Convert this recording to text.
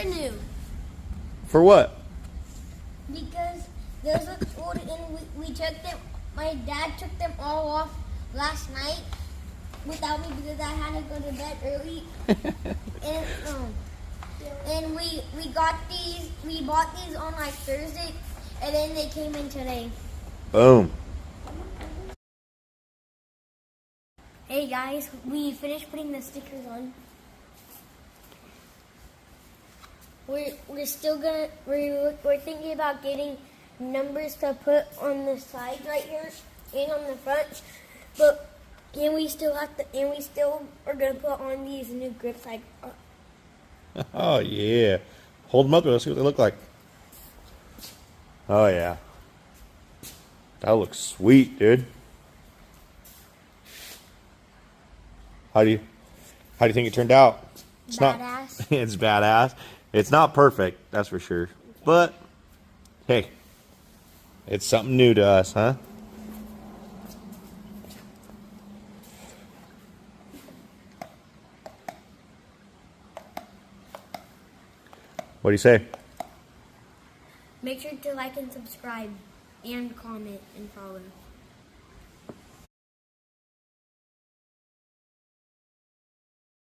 something new. For what? Because those look old and we took them, my dad took them all off last night without me because I had to go to bed early. and we got these, we bought these on like Thursday and then they came in today. Boom. Hey guys, we finished putting the stickers on. We're still gonna, we're thinking about getting numbers to put on the sides right here and on the front, but we still are gonna put on these new grips like. Oh yeah. Hold them up there. Let's see what they look like. Oh yeah. That looks sweet, dude. How do you think it turned out? It's Badass. not. It's badass. It's not perfect, that's for sure. But hey, it's something new to us, huh? What do you say? Make sure to like and subscribe and comment and follow.